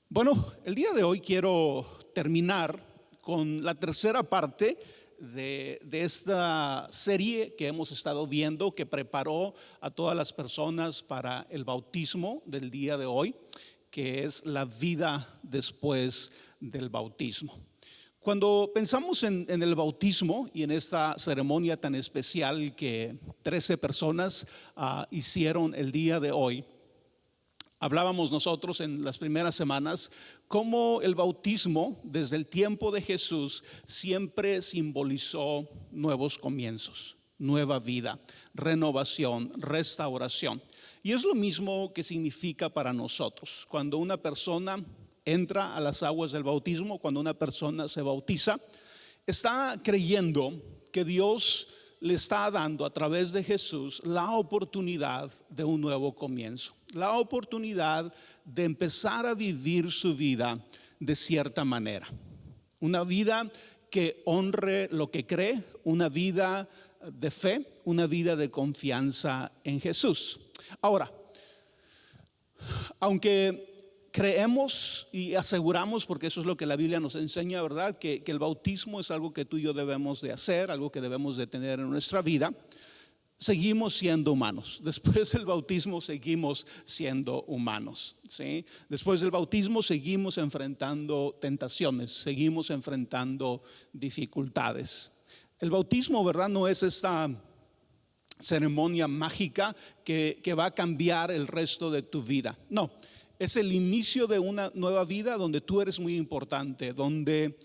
Bueno, el día de hoy quiero terminar con la tercera parte de esta serie que hemos estado viendo, que preparó a todas las personas para el bautismo del día de hoy, que es la vida después del bautismo. Cuando pensamos en el bautismo y en esta ceremonia tan especial que 13 personas hicieron el día de hoy, hablábamos nosotros en las primeras semanas cómo el bautismo desde el tiempo de Jesús siempre simbolizó nuevos comienzos, nueva vida, renovación, restauración. Y es lo mismo que significa para nosotros. Cuando una persona entra a las aguas del bautismo, cuando una persona se bautiza, está creyendo que Dios le está dando a través de Jesús la oportunidad de un nuevo comienzo, la oportunidad de empezar a vivir su vida de cierta manera, una vida que honre lo que cree, una vida de fe, una vida de confianza en Jesús. Ahora, aunque creemos y aseguramos, porque eso es lo que la Biblia nos enseña, ¿verdad? Que el bautismo es algo que tú y yo debemos de hacer, algo que debemos de tener en nuestra vida. Seguimos siendo humanos. Después del bautismo seguimos siendo humanos, ¿sí? Después del bautismo seguimos enfrentando tentaciones, seguimos enfrentando dificultades. El bautismo, ¿verdad? No es esta ceremonia mágica que va a cambiar el resto de tu vida. No. Es el inicio de una nueva vida donde tú eres muy importante, donde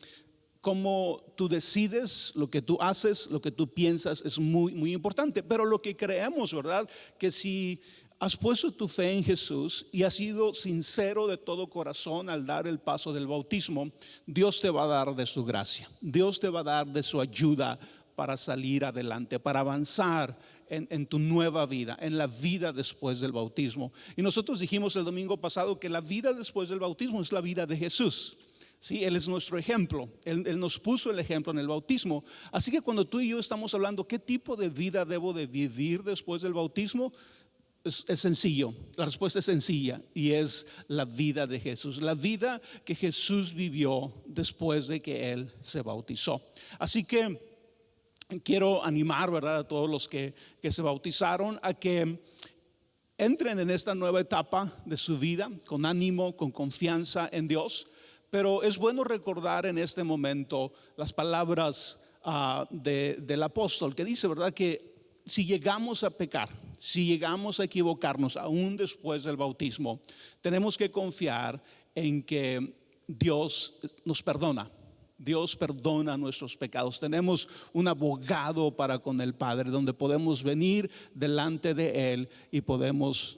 como tú decides, lo que tú haces, lo que tú piensas es muy, muy importante. Pero lo que creemos, ¿verdad? Que si has puesto tu fe en Jesús y has sido sincero de todo corazón al dar el paso del bautismo, Dios te va a dar de su gracia, Dios te va a dar de su ayuda para salir adelante, para avanzar en tu nueva vida, en la vida después del bautismo. Y nosotros dijimos el domingo pasado que la vida después del bautismo es la vida de Jesús. Sí, Él es nuestro ejemplo, Él nos puso el ejemplo en el bautismo. Así que cuando tú y yo estamos hablando qué tipo de vida debo de vivir después del bautismo, es sencillo, la respuesta es sencilla y es la vida de Jesús, la vida que Jesús vivió después de que Él se bautizó. Así que quiero animar, ¿verdad?, a todos los que se bautizaron a que entren en esta nueva etapa de su vida con ánimo, con confianza en Dios. Pero es bueno recordar en este momento las palabras del apóstol que dice, ¿verdad?, que si llegamos a pecar, si llegamos a equivocarnos aún después del bautismo, tenemos que confiar en que Dios nos perdona. Dios perdona nuestros pecados. Tenemos un abogado para con el Padre, donde podemos venir delante de Él y podemos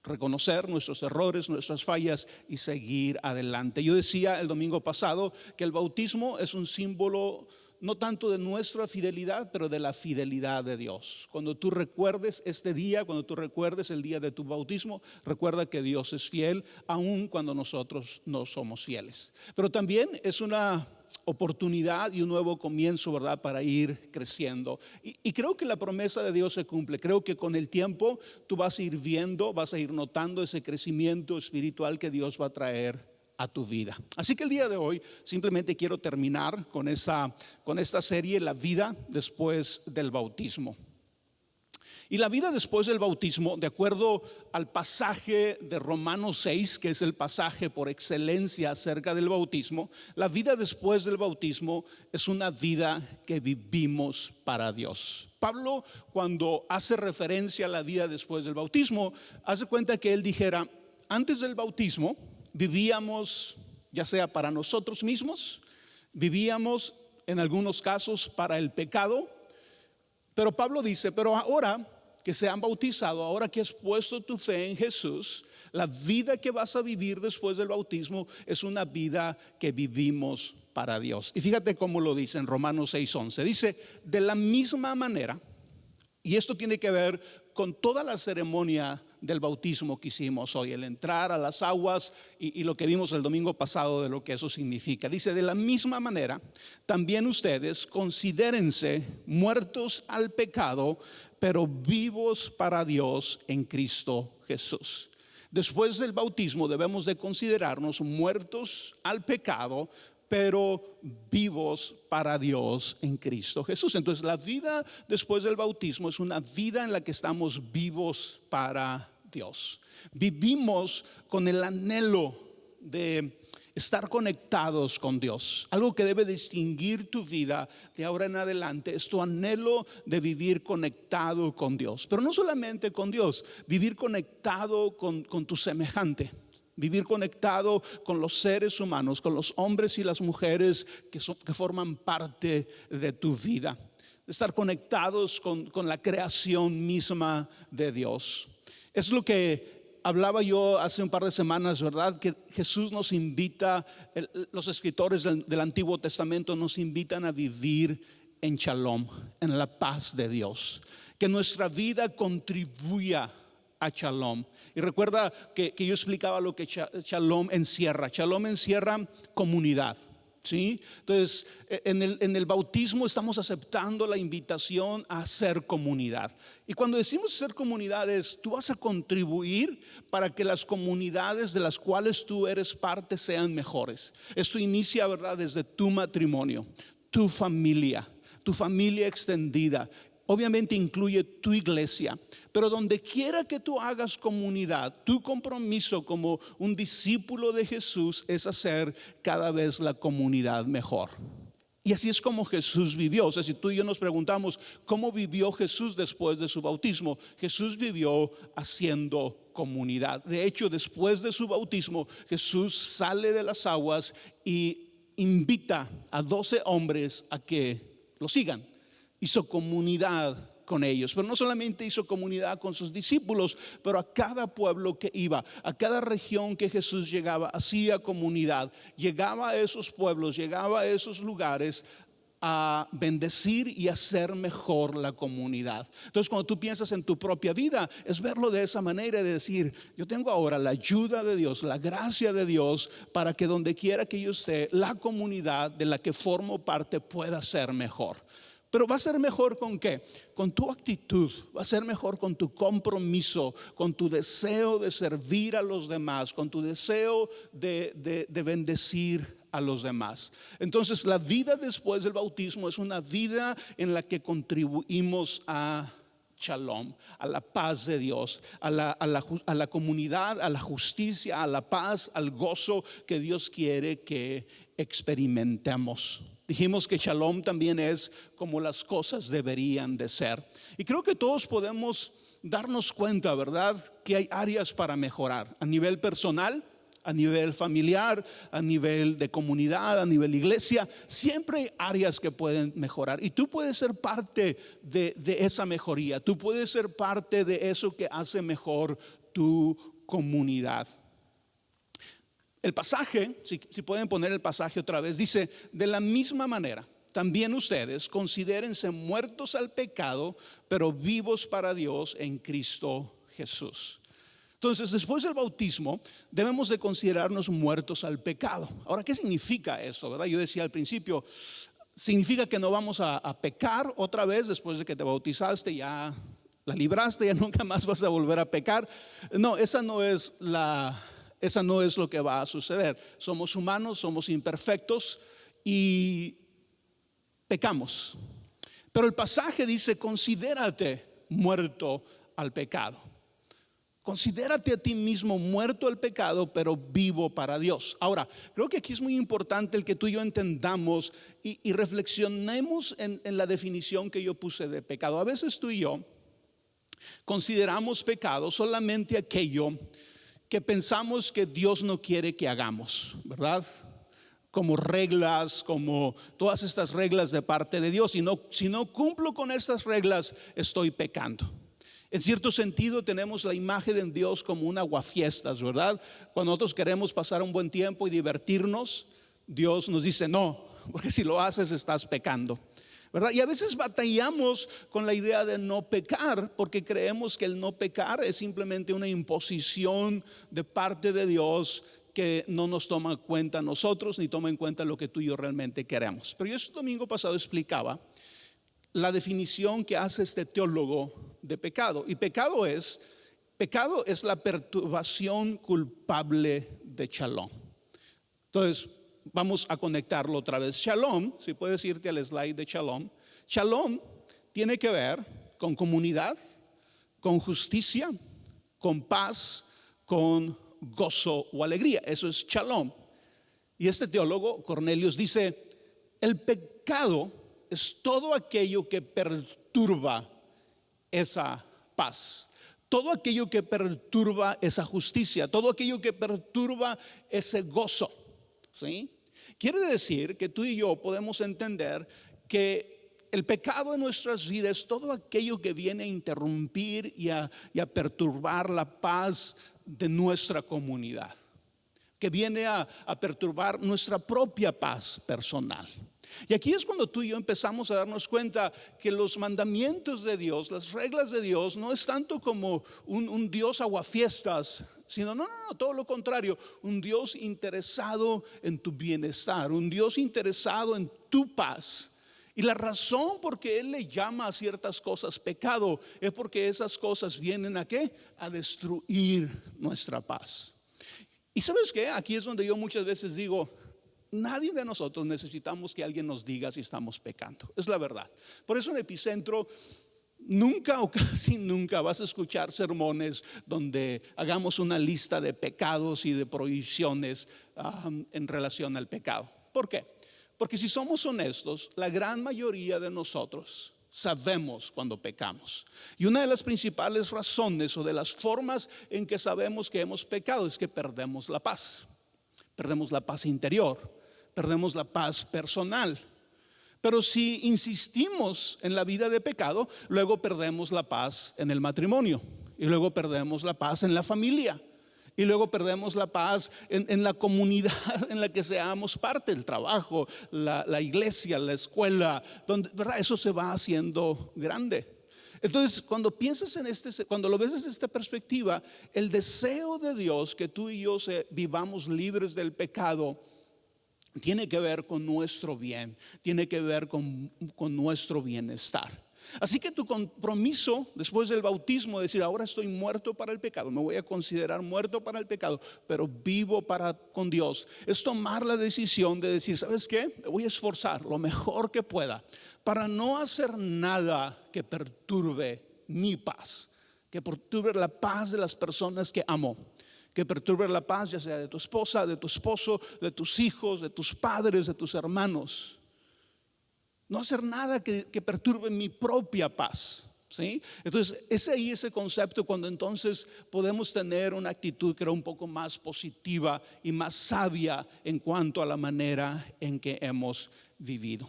reconocer nuestros errores, nuestras fallas y seguir adelante. Yo decía el domingo pasado que el bautismo es un símbolo no tanto de nuestra fidelidad, pero de la fidelidad de Dios. Cuando tú recuerdes este día, cuando tú recuerdes el día de tu bautismo, recuerda que Dios es fiel, aun cuando nosotros no somos fieles. Pero también es una oportunidad y un nuevo comienzo, ¿verdad?, para ir creciendo. Y creo que la promesa de Dios se cumple. Creo que con el tiempo tú vas a ir viendo, vas a ir notando ese crecimiento espiritual que Dios va a traer a tu vida. Así que el día de hoy simplemente quiero terminar con esta serie, la vida después del bautismo. Y la vida después del bautismo, de acuerdo al pasaje de Romanos 6, que es el pasaje por excelencia acerca del bautismo, la vida después del bautismo es una vida que vivimos para Dios. Pablo, cuando hace referencia a la vida después del bautismo, hace cuenta que él dijera, antes del bautismo vivíamos ya sea para nosotros mismos, vivíamos en algunos casos para el pecado, pero Pablo dice, pero ahora que se han bautizado, ahora que has puesto tu fe en Jesús, la vida que vas a vivir después del bautismo es una vida que vivimos para Dios. Y fíjate cómo lo dice en Romanos 6:11. Dice, de la misma manera, y esto tiene que ver con toda la ceremonia del bautismo que hicimos hoy, el entrar a las aguas y lo que vimos el domingo pasado de lo que eso significa. Dice, de la misma manera, también ustedes considérense muertos al pecado, pero vivos para Dios en Cristo Jesús. Después del bautismo debemos de considerarnos muertos al pecado, pero vivos para Dios en Cristo Jesús. Entonces la vida después del bautismo es una vida en la que estamos vivos para Dios. Vivimos con el anhelo de estar conectados con Dios. Algo que debe distinguir tu vida de ahora en adelante es tu anhelo de vivir conectado con Dios. Pero no solamente con Dios, vivir conectado con tu semejante. Vivir conectado con los seres humanos, con los hombres y las mujeres que forman parte de tu vida. Estar conectados con la creación misma de Dios. Es lo que hablaba yo hace un par de semanas, ¿verdad? Que Jesús nos invita, los escritores del Antiguo Testamento nos invitan a vivir en shalom, en la paz de Dios. Que nuestra vida contribuya a shalom. Y recuerda que yo explicaba lo que shalom encierra. Shalom encierra comunidad. ¿Sí? Entonces en el bautismo estamos aceptando la invitación a ser comunidad. Y cuando decimos ser comunidades, tú vas a contribuir para que las comunidades de las cuales tú eres parte sean mejores. Esto inicia, ¿verdad?, desde tu matrimonio, tu familia extendida. Obviamente incluye tu iglesia, pero donde quiera que tú hagas comunidad, tu compromiso como un discípulo de Jesús es hacer cada vez la comunidad mejor. Y así es como Jesús vivió. O sea, si tú y yo nos preguntamos cómo vivió Jesús después de su bautismo, Jesús vivió haciendo comunidad. De hecho, después de su bautismo, Jesús sale de las aguas y invita a 12 hombres a que lo sigan. Hizo comunidad con ellos, pero no solamente hizo comunidad con sus discípulos, pero a cada pueblo que iba, a cada región que Jesús llegaba, hacía comunidad. Llegaba a esos pueblos, llegaba a esos lugares a bendecir y hacer mejor la comunidad. Entonces, cuando tú piensas en tu propia vida, es verlo de esa manera, de decir: yo tengo ahora la ayuda de Dios, la gracia de Dios, para que donde quiera que yo esté, la comunidad de la que formo parte pueda ser mejor. Pero va a ser mejor ¿con qué? Con tu actitud, va a ser mejor con tu compromiso, con tu deseo de servir a los demás, con tu deseo de bendecir a los demás. Entonces la vida después del bautismo es una vida en la que contribuimos a shalom, a la paz de Dios, a la comunidad, a la justicia, a la paz, al gozo que Dios quiere que experimentemos. Dijimos que shalom también es como las cosas deberían de ser. Y creo que todos podemos darnos cuenta, ¿verdad?, que hay áreas para mejorar a nivel personal, a nivel familiar, a nivel de comunidad, a nivel iglesia. Siempre hay áreas que pueden mejorar y tú puedes ser parte de esa mejoría. Tú puedes ser parte de eso que hace mejor tu comunidad. El pasaje, si pueden poner el pasaje otra vez, dice: de la misma manera, también ustedes considérense muertos al pecado, pero vivos para Dios en Cristo Jesús. Entonces, después del bautismo, debemos de considerarnos muertos al pecado. Ahora, ¿qué significa eso, verdad? Yo decía al principio, significa que no vamos a pecar otra vez después de que te bautizaste, ya la libraste, ya nunca más vas a volver a pecar. No, esa no es lo que va a suceder. Somos humanos, somos imperfectos y pecamos. Pero el pasaje dice: considérate muerto al pecado. Considérate a ti mismo muerto al pecado, pero vivo para Dios. Ahora, creo que aquí es muy importante el que tú y yo entendamos y reflexionemos en la definición que yo puse de pecado. A veces tú y yo consideramos pecado solamente aquello que pensamos que Dios no quiere que hagamos, ¿verdad? Como reglas, como todas estas reglas de parte de Dios. Si no cumplo con estas reglas, estoy pecando. En cierto sentido tenemos la imagen de Dios como un aguafiestas, ¿verdad? Cuando nosotros queremos pasar un buen tiempo y divertirnos, Dios nos dice: no, porque si lo haces estás pecando, ¿verdad? Y a veces batallamos con la idea de no pecar, porque creemos que el no pecar es simplemente una imposición de parte de Dios que no nos toma en cuenta a nosotros, ni toma en cuenta lo que tú y yo realmente queremos. Pero yo este domingo pasado explicaba la definición que hace este teólogo de pecado. Y pecado es Pecado es la perturbación culpable de shalom. Entonces, vamos a conectarlo otra vez. Shalom, si puedes irte al slide de shalom. Shalom tiene que ver con comunidad, con justicia, con paz, con gozo o alegría. Eso es shalom. Y este teólogo, Cornelius, dice: el pecado es todo aquello que perturba esa paz, todo aquello que perturba esa justicia, todo aquello que perturba ese gozo. ¿Sí? Quiere decir que tú y yo podemos entender que el pecado en nuestras vidas es todo aquello que viene a interrumpir y a perturbar la paz de nuestra comunidad, que viene a perturbar nuestra propia paz personal. Y aquí es cuando tú y yo empezamos a darnos cuenta que los mandamientos de Dios, las reglas de Dios, no es tanto como un Dios aguafiestas, sino no, todo lo contrario, un Dios interesado en tu bienestar, un Dios interesado en tu paz. Y la razón por que Él le llama a ciertas cosas pecado es porque esas cosas vienen ¿a qué? A destruir nuestra paz. Y ¿sabes qué? Aquí es donde yo muchas veces digo: nadie de nosotros necesitamos que alguien nos diga si estamos pecando. Es la verdad. Por eso en Epicentro nunca o casi nunca vas a escuchar sermones donde hagamos una lista de pecados y de prohibiciones en relación al pecado. ¿Por qué? Porque si somos honestos, la gran mayoría de nosotros sabemos cuando pecamos. Y una de las principales razones o de las formas en que sabemos que hemos pecado es que perdemos la paz. Perdemos la paz interior, perdemos la paz personal. Pero si insistimos en la vida de pecado, luego perdemos la paz en el matrimonio, y luego perdemos la paz en la familia, y luego perdemos la paz en la comunidad en la que seamos parte, el trabajo, la iglesia, la escuela, donde, ¿verdad? Eso se va haciendo grande. Entonces, cuando piensas cuando lo ves desde esta perspectiva, el deseo de Dios que tú y yo vivamos libres del pecado tiene que ver con nuestro bien, tiene que ver con nuestro bienestar. Así que tu compromiso después del bautismo, decir: ahora estoy muerto para el pecado, me voy a considerar muerto para el pecado, pero vivo con Dios, es tomar la decisión de decir: ¿sabes qué? Me voy a esforzar lo mejor que pueda para no hacer nada que perturbe mi paz, que perturbe la paz de las personas que amo, que perturbe la paz ya sea de tu esposa, de tu esposo, de tus hijos, de tus padres, de tus hermanos. No hacer nada que perturbe mi propia paz, ¿sí? Entonces es ahí ese concepto cuando entonces podemos tener una actitud que era un poco más positiva y más sabia en cuanto a la manera en que hemos vivido.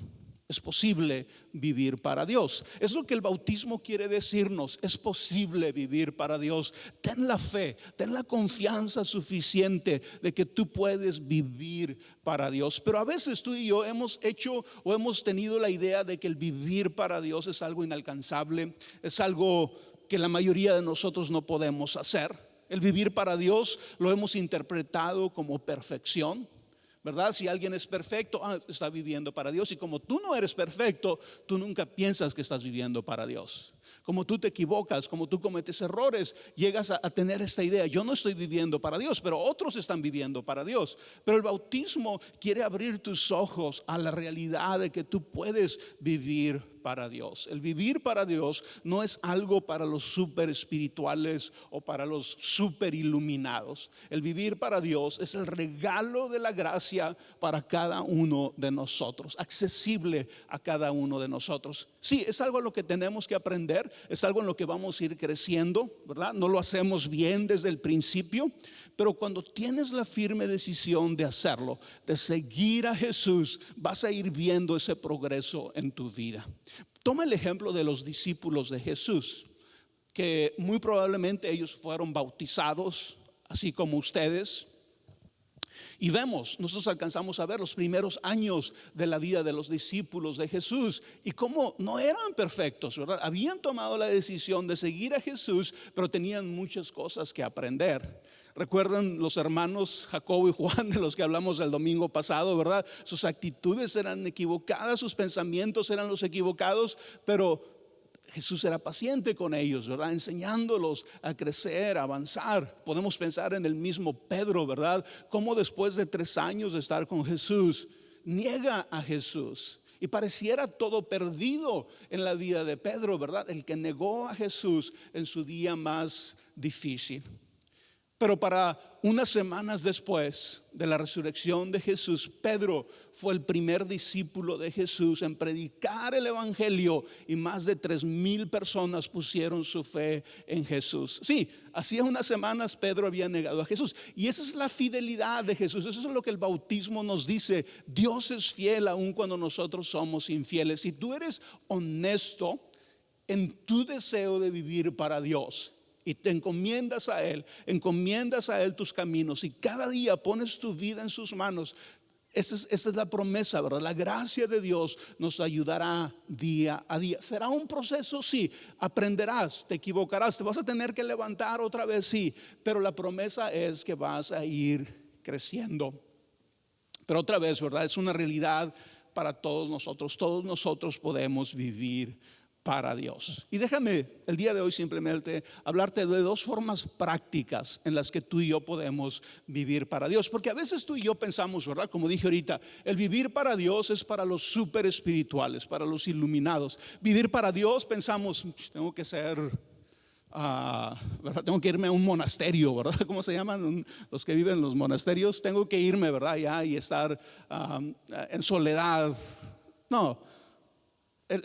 Es posible vivir para Dios. Es lo que el bautismo quiere decirnos. Es posible vivir para Dios. Ten la fe, ten la confianza suficiente de que tú puedes vivir para Dios. Pero a veces tú y yo hemos hecho o hemos tenido la idea de que el vivir para Dios es algo inalcanzable, es algo que la mayoría de nosotros no podemos hacer. El vivir para Dios lo hemos interpretado como perfección, ¿verdad? Si alguien es perfecto, está viviendo para Dios. Y como tú no eres perfecto, tú nunca piensas que estás viviendo para Dios. Como tú te equivocas, como tú cometes errores, llegas a tener esta idea: yo no estoy viviendo para Dios, pero otros están viviendo para Dios. Pero el bautismo quiere abrir tus ojos a la realidad de que tú puedes vivir para Dios. El vivir para Dios no es algo para los super espirituales o para los super iluminados. El vivir para Dios es el regalo de la gracia para cada uno de nosotros, accesible a cada uno de nosotros. Sí, es algo a lo que tenemos que aprender, es algo en lo que vamos a ir creciendo, ¿verdad? No lo hacemos bien desde el principio, pero cuando tienes la firme decisión de hacerlo, de seguir a Jesús, vas a ir viendo ese progreso en tu vida. Toma el ejemplo de los discípulos de Jesús, que muy probablemente ellos fueron bautizados así como ustedes. Y nosotros alcanzamos a ver los primeros años de la vida de los discípulos de Jesús y cómo no eran perfectos, ¿verdad? Habían tomado la decisión de seguir a Jesús, pero tenían muchas cosas que aprender. Recuerdan los hermanos Jacobo y Juan, de los que hablamos el domingo pasado, ¿verdad? Sus actitudes eran equivocadas, sus pensamientos eran los equivocados, pero Jesús era paciente con ellos, ¿verdad? Enseñándolos a crecer, a avanzar. Podemos pensar en el mismo Pedro, ¿verdad? Cómo después de 3 años de estar con Jesús, niega a Jesús. Y pareciera todo perdido en la vida de Pedro, ¿verdad? El que negó a Jesús en su día más difícil. Pero para unas semanas después de la resurrección de Jesús, Pedro fue el primer discípulo de Jesús en predicar el evangelio, y más de 3,000 personas pusieron su fe en Jesús. Sí, hacía unas semanas Pedro había negado a Jesús, y esa es la fidelidad de Jesús. Eso es lo que el bautismo nos dice. Dios es fiel aun cuando nosotros somos infieles. Si tú eres honesto en tu deseo de vivir para Dios y te encomiendas a Él tus caminos, y cada día pones tu vida en sus manos, esa es la promesa, ¿verdad? La gracia de Dios nos ayudará día a día. Será un proceso, sí. Aprenderás, te equivocarás, te vas a tener que levantar otra vez, sí. Pero la promesa es que vas a ir creciendo. Pero otra vez, ¿verdad? Es una realidad para todos nosotros. Todos nosotros podemos vivir para Dios. Y déjame el día de hoy simplemente hablarte de 2 formas prácticas en las que tú y yo podemos vivir para Dios. Porque a veces tú y yo pensamos, ¿verdad? Como dije ahorita, el vivir para Dios es para los súper espirituales, para los iluminados. Vivir para Dios, pensamos, tengo que ser, ¿verdad? Tengo que irme a un monasterio, ¿verdad? ¿Cómo se llaman los que viven en los monasterios? Tengo que irme, ¿verdad? Ya, y estar en soledad. No.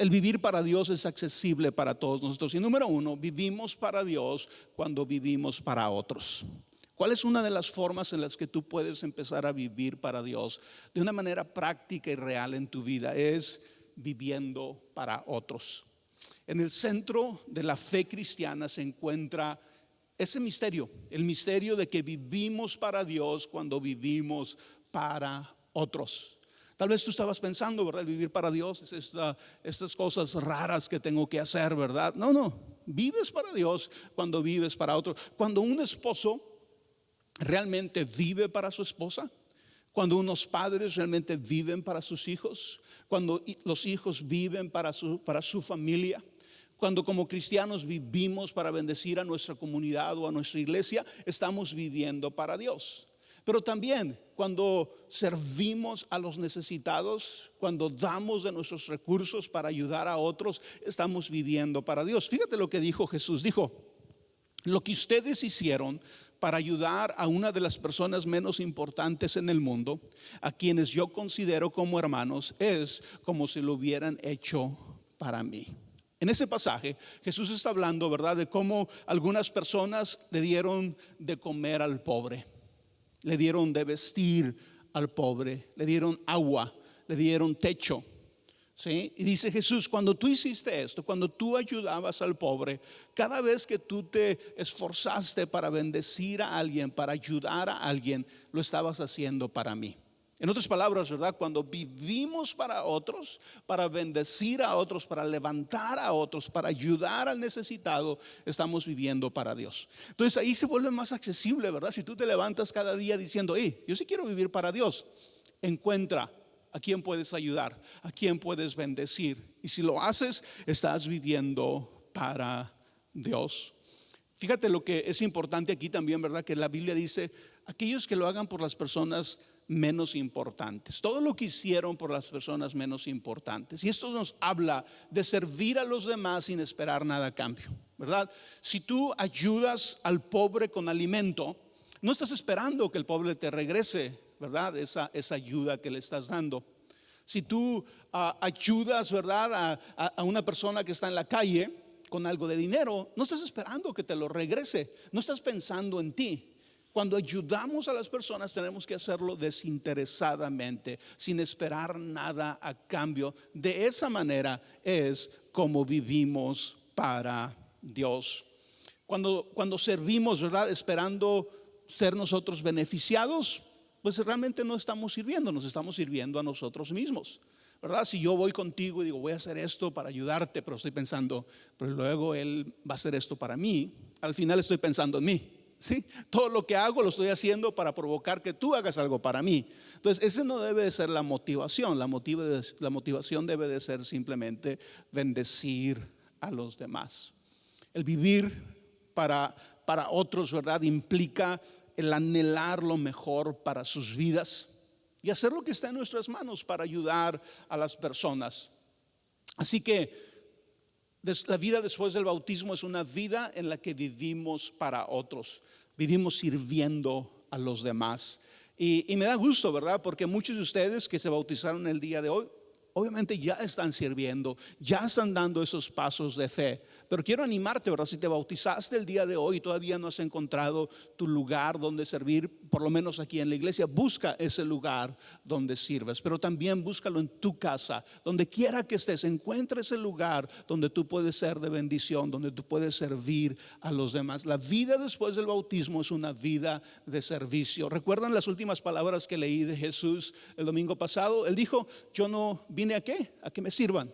El vivir para Dios es accesible para todos nosotros. Y número 1, vivimos para Dios cuando vivimos para otros. ¿Cuál es una de las formas en las que tú puedes empezar a vivir para Dios de una manera práctica y real en tu vida? Es viviendo para otros. En el centro de la fe cristiana se encuentra ese misterio, el misterio de que vivimos para Dios cuando vivimos para otros. Tal vez tú estabas pensando, ¿verdad? El vivir para Dios es estas cosas raras que tengo que hacer, ¿verdad? No, vives para Dios cuando vives para otro. Cuando un esposo realmente vive para su esposa, cuando unos padres realmente viven para sus hijos, cuando los hijos viven para su familia, cuando como cristianos vivimos para bendecir a nuestra comunidad o a nuestra iglesia, estamos viviendo para Dios. Pero también cuando servimos a los necesitados, cuando damos de nuestros recursos para ayudar a otros, estamos viviendo para Dios. Fíjate lo que dijo Jesús. Dijo: lo que ustedes hicieron para ayudar a una de las personas menos importantes en el mundo, a quienes yo considero como hermanos, es como si lo hubieran hecho para mí. En ese pasaje Jesús está hablando, ¿verdad?, de cómo algunas personas le dieron de comer al pobre, le dieron de vestir al pobre, le dieron agua, le dieron techo, ¿sí? Y dice Jesús: cuando tú hiciste esto, cuando tú ayudabas al pobre, cada vez que tú te esforzaste para bendecir a alguien, para ayudar a alguien, lo estabas haciendo para mí. En otras palabras, ¿verdad? Cuando vivimos para otros, para bendecir a otros, para levantar a otros, para ayudar al necesitado, estamos viviendo para Dios. Entonces ahí se vuelve más accesible, ¿verdad? Si tú te levantas cada día diciendo: yo sí quiero vivir para Dios, encuentra a quién puedes ayudar, a quién puedes bendecir. Y si lo haces, estás viviendo para Dios. Fíjate lo que es importante aquí también, ¿verdad? Que la Biblia dice: aquellos que lo hagan por las personas menos importantes. Todo lo que hicieron por las personas menos importantes. Y esto nos habla de servir a los demás sin esperar nada a cambio, ¿verdad? Si tú ayudas al pobre con alimento, no estás esperando que el pobre te regrese, ¿verdad?, esa ayuda que le estás dando. Si tú ayudas, ¿verdad?, a una persona que está en la calle con algo de dinero, no estás esperando que te lo regrese. No estás pensando en ti. Cuando ayudamos a las personas, tenemos que hacerlo desinteresadamente, sin esperar nada a cambio. De esa manera es como vivimos para Dios. Cuando servimos, ¿verdad?, esperando ser nosotros beneficiados, pues realmente no estamos sirviendo, nos estamos sirviendo a nosotros mismos, ¿verdad? Si yo voy contigo y digo: voy a hacer esto para ayudarte, pero estoy pensando, pero luego él va a hacer esto para mí, al final estoy pensando en mí. ¿Sí? Todo lo que hago lo estoy haciendo para provocar que tú hagas algo para mí. Entonces ese no debe de ser la motivación. La motivación debe de ser simplemente bendecir a los demás. El vivir para otros, ¿verdad? Implica el anhelar lo mejor para sus vidas y hacer lo que está en nuestras manos para ayudar a las personas. Así que la vida después del bautismo es una vida en la que vivimos para otros, vivimos sirviendo a los demás. Y me da gusto, ¿verdad? Porque muchos de ustedes que se bautizaron el día de hoy, obviamente ya están sirviendo, ya están dando esos pasos de fe. Pero quiero animarte, ¿verdad? Si te bautizaste el día de hoy y todavía no has encontrado tu lugar donde servir, por lo menos aquí en la iglesia, busca ese lugar donde sirves. Pero también búscalo en tu casa, donde quiera que estés, encuentra ese lugar donde tú puedes ser de bendición, donde tú puedes servir a los demás. La vida después del bautismo es una vida de servicio. ¿Recuerdan las últimas palabras que leí de Jesús el domingo pasado? Él dijo: yo no vine a qué, a que me sirvan.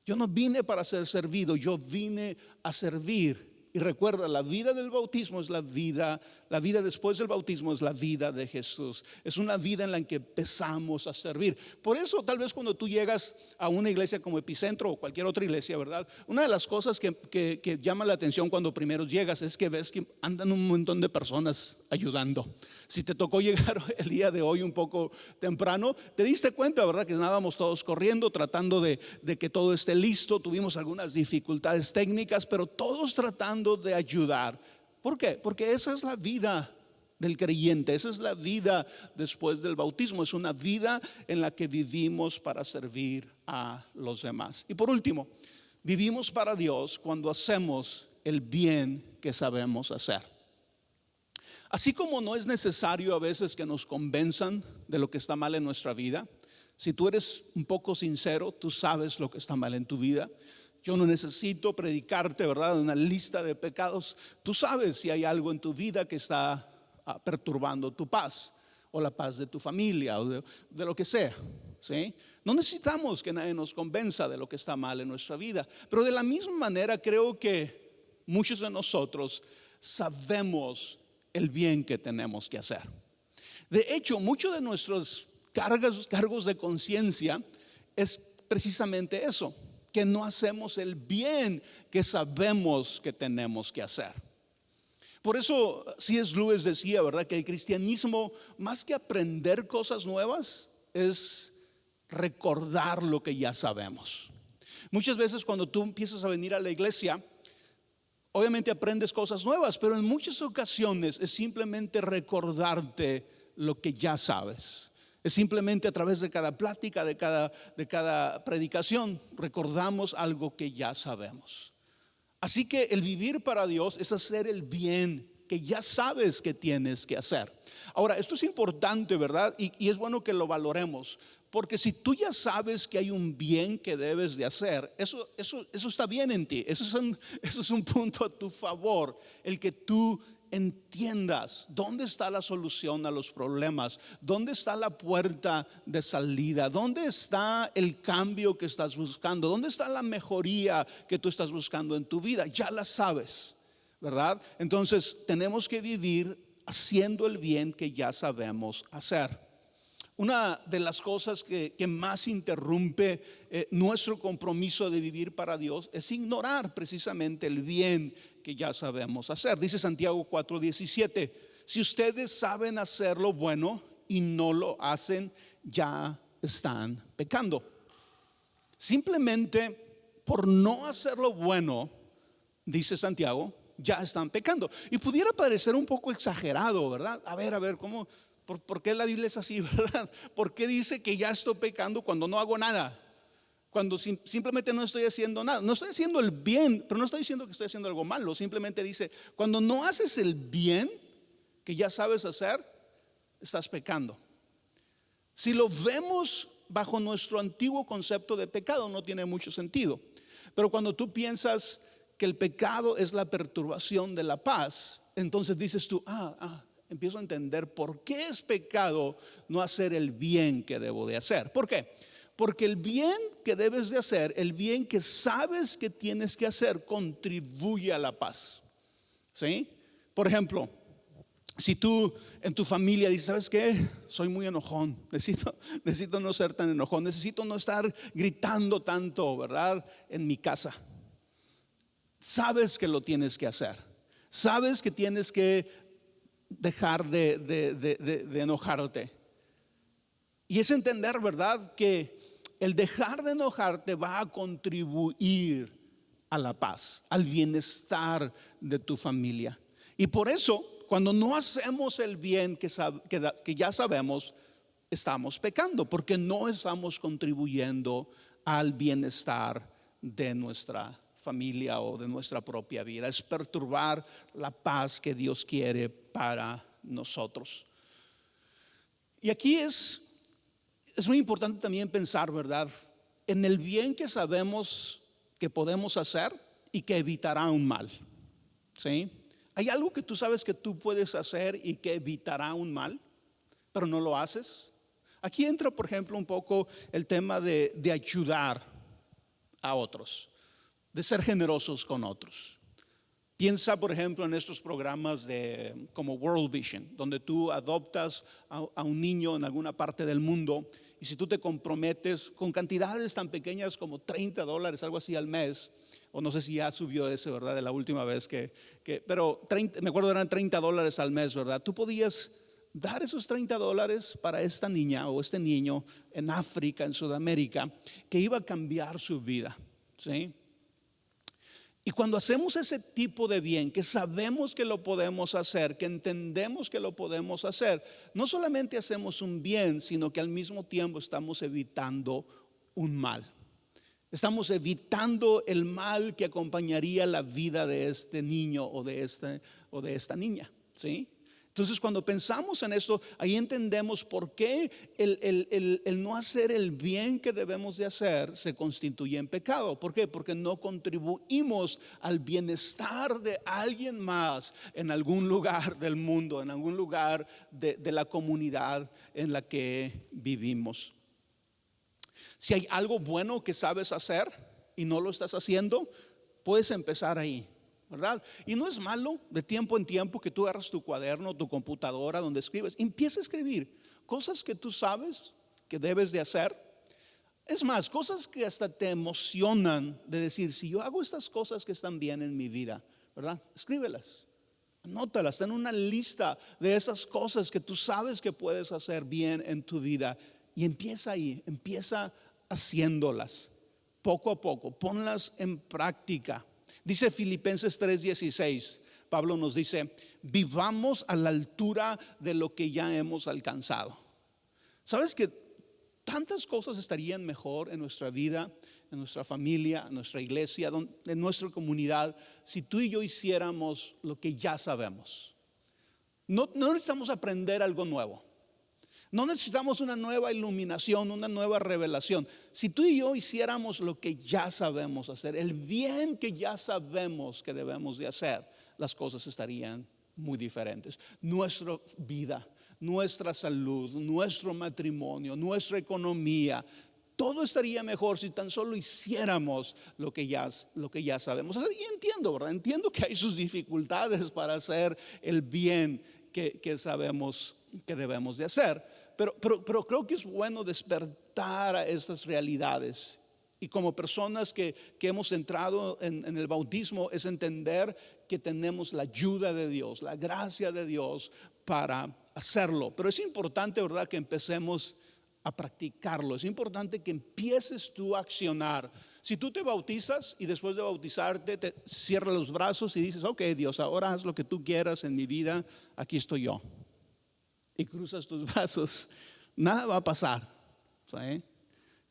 Yo no vine para ser servido, yo vine a servir. Y recuerda, la vida del bautismo es la vida después del bautismo es la vida de Jesús. Es una vida en la que empezamos a servir. Por eso tal vez cuando tú llegas a una iglesia como Epicentro o cualquier otra iglesia, ¿verdad? Una de las cosas que llama la atención cuando primero llegas es que ves que andan un montón de personas ayudando. Si te tocó llegar el día de hoy un poco temprano, te diste cuenta, ¿verdad? Que estábamos todos corriendo, tratando de que todo esté listo. Tuvimos algunas dificultades técnicas, pero todos tratando de ayudar. ¿Por qué? Porque esa es la vida del creyente, esa es la vida después del bautismo, es una vida en la que vivimos para servir a los demás. Y por último, vivimos para Dios cuando hacemos el bien que sabemos hacer. Así como no es necesario a veces que nos convenzan de lo que está mal en nuestra vida, si tú eres un poco sincero, tú sabes lo que está mal en tu vida. Yo no necesito predicarte, ¿verdad?, una lista de pecados. Tú sabes si hay algo en tu vida que está perturbando tu paz o la paz de tu familia o de lo que sea, ¿sí? No necesitamos que nadie nos convenza de lo que está mal en nuestra vida. Pero de la misma manera creo que muchos de nosotros sabemos el bien que tenemos que hacer. De hecho, muchos de nuestros cargos de conciencia es precisamente eso, que no hacemos el bien que sabemos que tenemos que hacer. Por eso C.S. Lewis decía, ¿verdad?, que el cristianismo, más que aprender cosas nuevas, es recordar lo que ya sabemos. Muchas veces cuando tú empiezas a venir a la iglesia, obviamente aprendes cosas nuevas, pero en muchas ocasiones es simplemente recordarte lo que ya sabes. Es simplemente a través de cada plática, de cada predicación, recordamos algo que ya sabemos. Así que el vivir para Dios es hacer el bien que ya sabes que tienes que hacer. Ahora, esto es importante, ¿verdad? Y es bueno que lo valoremos, porque si tú ya sabes que hay un bien que debes de hacer, eso está bien en ti. Eso es un punto a tu favor, el que tú entiendas dónde está la solución a los problemas, dónde está la puerta de salida, dónde está el cambio que estás buscando, dónde está la mejoría que tú estás buscando en tu vida. Ya la sabes, ¿verdad? Entonces tenemos que vivir haciendo el bien que ya sabemos hacer. Una de las cosas que más interrumpe nuestro compromiso de vivir para Dios es ignorar precisamente el bien que ya sabemos hacer. Dice Santiago 4:17: si ustedes saben hacer lo bueno y no lo hacen, ya están pecando. Simplemente por no hacer lo bueno, dice Santiago, ya están pecando. Y pudiera parecer un poco exagerado, ¿verdad? A ver, ¿cómo? ¿Por qué la Biblia es así, verdad? ¿Por qué dice que ya estoy pecando cuando no hago nada? Cuando simplemente no estoy haciendo nada. No estoy haciendo el bien, pero no estoy diciendo que estoy haciendo algo malo. Simplemente dice, cuando no haces el bien que ya sabes hacer, estás pecando. Si lo vemos bajo nuestro antiguo concepto de pecado, no tiene mucho sentido. Pero cuando tú piensas que el pecado es la perturbación de la paz, entonces dices tú, empiezo a entender por qué es pecado no hacer el bien que debo de hacer. ¿Por qué? Porque el bien que debes de hacer, el bien que sabes que tienes que hacer, contribuye a la paz. ¿Sí? Por ejemplo, si tú en tu familia dices, ¿sabes qué? Soy muy enojón, necesito no ser tan enojón, necesito no estar gritando tanto, ¿verdad?, en mi casa. sabes que lo tienes que hacer. Sabes que tienes que dejar de enojarte. Y es entender, ¿verdad?, que el dejar de enojarte va a contribuir a la paz, al bienestar de tu familia. Y por eso, cuando no hacemos el bien que ya sabemos, estamos pecando, porque no estamos contribuyendo al bienestar de nuestra familia o de nuestra propia vida. Es perturbar la paz que Dios quiere para nosotros. Y aquí es muy importante también pensar, ¿verdad?, en el bien que sabemos que podemos hacer y que evitará un mal. ¿Sí? Hay algo que tú sabes que tú puedes hacer y que evitará un mal, pero no lo haces. Aquí entra, por ejemplo, un poco el tema de ayudar a otros, de ser generosos con otros. Piensa, por ejemplo, en estos programas como World Vision, donde tú adoptas a un niño en alguna parte del mundo, y si tú te comprometes con cantidades tan pequeñas como $30, algo así al mes, o no sé si ya subió ese, ¿verdad?, de la última vez pero me acuerdo eran $30 al mes, ¿verdad? Tú podías dar esos $30 para esta niña o este niño en África, en Sudamérica, que iba a cambiar su vida. ¿Sí? Y cuando hacemos ese tipo de bien, que sabemos que lo podemos hacer, que entendemos que lo podemos hacer, no solamente hacemos un bien, sino que al mismo tiempo estamos evitando un mal. Estamos evitando el mal que acompañaría la vida de este niño o de esta niña. ¿Sí? Entonces, cuando pensamos en esto, ahí entendemos por qué el no hacer el bien que debemos de hacer se constituye en pecado. ¿Por qué? Porque no contribuimos al bienestar de alguien más en algún lugar del mundo, en algún lugar de la comunidad en la que vivimos. Si hay algo bueno que sabes hacer y no lo estás haciendo, puedes empezar ahí, ¿verdad? Y no es malo de tiempo en tiempo que tú agarras tu cuaderno, tu computadora donde escribes, empieza a escribir cosas que tú sabes que debes de hacer. Es más, cosas que hasta te emocionan de decir, si yo hago estas cosas que están bien en mi vida, ¿verdad? Escríbelas, anótalas, ten una lista de esas cosas que tú sabes que puedes hacer bien en tu vida. Y empieza ahí, empieza haciéndolas poco a poco, ponlas en práctica. Dice Filipenses 3:16, Pablo nos dice, vivamos a la altura de lo que ya hemos alcanzado. ¿Sabes que tantas cosas estarían mejor en nuestra vida, en nuestra familia, en nuestra iglesia, en nuestra comunidad, si tú y yo hiciéramos lo que ya sabemos? No necesitamos aprender algo nuevo. No necesitamos una nueva iluminación, una nueva revelación. Si tú y yo hiciéramos lo que ya sabemos hacer, el bien que ya sabemos que debemos de hacer, las cosas estarían muy diferentes. Nuestra vida, nuestra salud, nuestro matrimonio, nuestra economía, todo estaría mejor si tan solo hiciéramos lo que ya sabemos hacer. Y entiendo, ¿verdad? Entiendo que hay sus dificultades para hacer el bien que sabemos que debemos de hacer. Pero creo que es bueno despertar a estas realidades. Y como personas que hemos entrado en el bautismo, es entender que tenemos la ayuda de Dios, la gracia de Dios para hacerlo. Pero es importante, ¿verdad?, que empecemos a practicarlo. Es importante que empieces tú a accionar. Si tú te bautizas y después de bautizarte te cierras los brazos y dices, ok, Dios, ahora haz lo que tú quieras en mi vida, aquí estoy yo, y cruzas tus brazos, nada va a pasar. ¿Sí?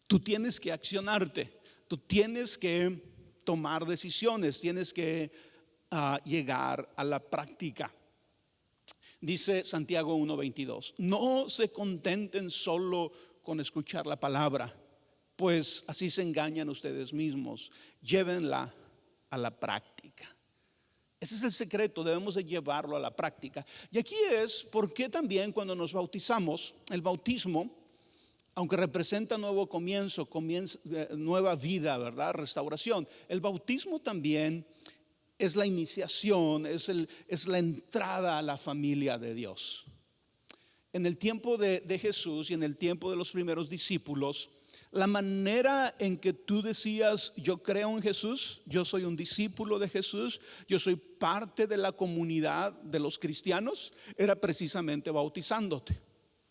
Tú tienes que accionarte, tú tienes que tomar decisiones, tienes que llegar a la práctica. Dice Santiago 1:22, no se contenten solo con escuchar la palabra, pues así se engañan ustedes mismos, llévenla a la práctica. Ese es el secreto, debemos de llevarlo a la práctica. Y aquí es porque también cuando nos bautizamos, el bautismo, aunque representa nuevo comienzo, nueva vida, ¿verdad?, restauración, el bautismo también es la iniciación, es la entrada a la familia de Dios. En el tiempo de Jesús y en el tiempo de los primeros discípulos, La manera en que tú decías, yo creo en Jesús, yo soy un discípulo de Jesús, yo soy parte de la comunidad de los cristianos, era precisamente bautizándote.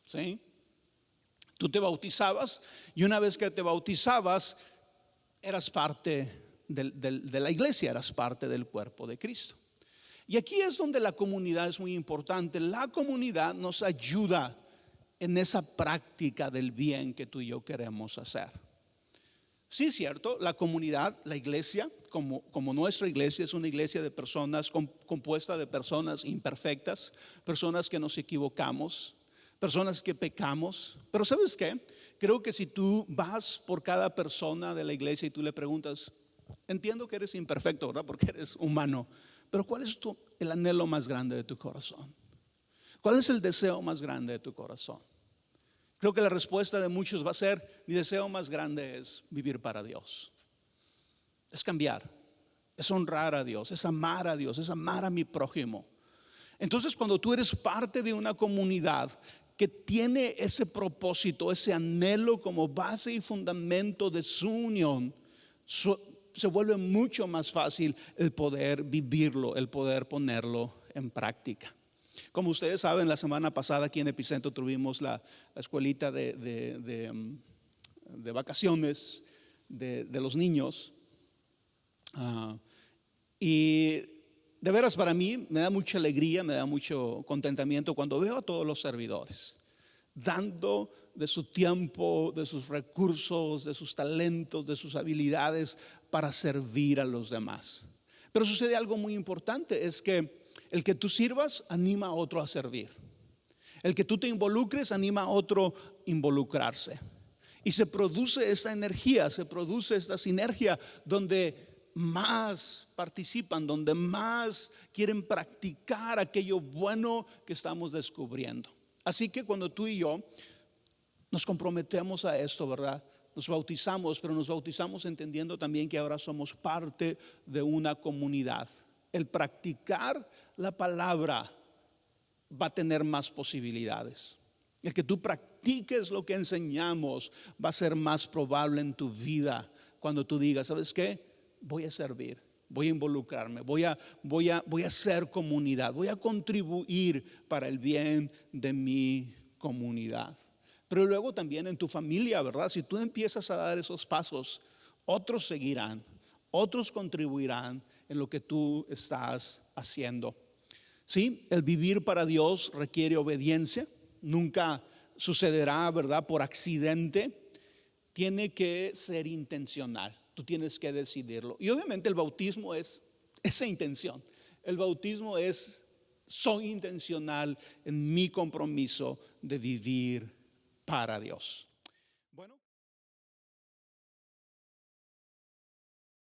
¿Sí? Tú te bautizabas y una vez que te bautizabas, eras parte de la iglesia, eras parte del cuerpo de Cristo. Y aquí es donde la comunidad es muy importante. La comunidad nos ayuda en esa práctica del bien que tú y yo queremos hacer. Sí, es cierto, la comunidad, la iglesia, como nuestra iglesia es una iglesia de personas compuesta de personas imperfectas, personas que nos equivocamos, personas que pecamos. Pero ¿sabes qué? Creo que si tú vas por cada persona de la iglesia y tú le preguntas, entiendo que eres imperfecto, ¿verdad? Porque eres humano, pero ¿cuál es el anhelo más grande de tu corazón? ¿Cuál es el deseo más grande de tu corazón? Creo que la respuesta de muchos va a ser, mi deseo más grande es vivir para Dios. Es cambiar, es honrar a Dios, es amar a Dios, es amar a mi prójimo. Entonces, cuando tú eres parte de una comunidad que tiene ese propósito, ese anhelo como base y fundamento de su unión, se vuelve mucho más fácil el poder vivirlo, el poder ponerlo en práctica. Como ustedes saben, la semana pasada aquí en Epicentro tuvimos la escuelita de vacaciones de los niños. Y de veras para mí me da mucha alegría, me da mucho contentamiento cuando veo a todos los servidores dando de su tiempo, de sus recursos, de sus talentos, de sus habilidades para servir a los demás. Pero sucede algo muy importante, es que el que tú sirvas anima a otro a servir. El que tú te involucres anima a otro a involucrarse. Y se produce esta energía, se produce esta sinergia donde más participan, donde más quieren practicar aquello bueno que estamos descubriendo. Así que cuando tú y yo nos comprometemos a esto, ¿verdad? Nos bautizamos, pero nos bautizamos entendiendo también que ahora somos parte de una comunidad. El practicar la palabra va a tener más posibilidades. El que tú practiques lo que enseñamos va a ser más probable en tu vida cuando tú digas, ¿sabes qué? Voy a servir, voy a involucrarme, voy a ser comunidad, voy a contribuir para el bien de mi comunidad. Pero luego también en tu familia, ¿verdad? Si tú empiezas a dar esos pasos, otros seguirán, otros contribuirán en lo que tú estás haciendo. Sí, el vivir para Dios requiere obediencia. Nunca sucederá, ¿verdad? Por accidente. Tiene que ser intencional. Tú tienes que decidirlo. Y obviamente el bautismo es esa intención. El bautismo es, soy intencional en mi compromiso de vivir para Dios. Bueno.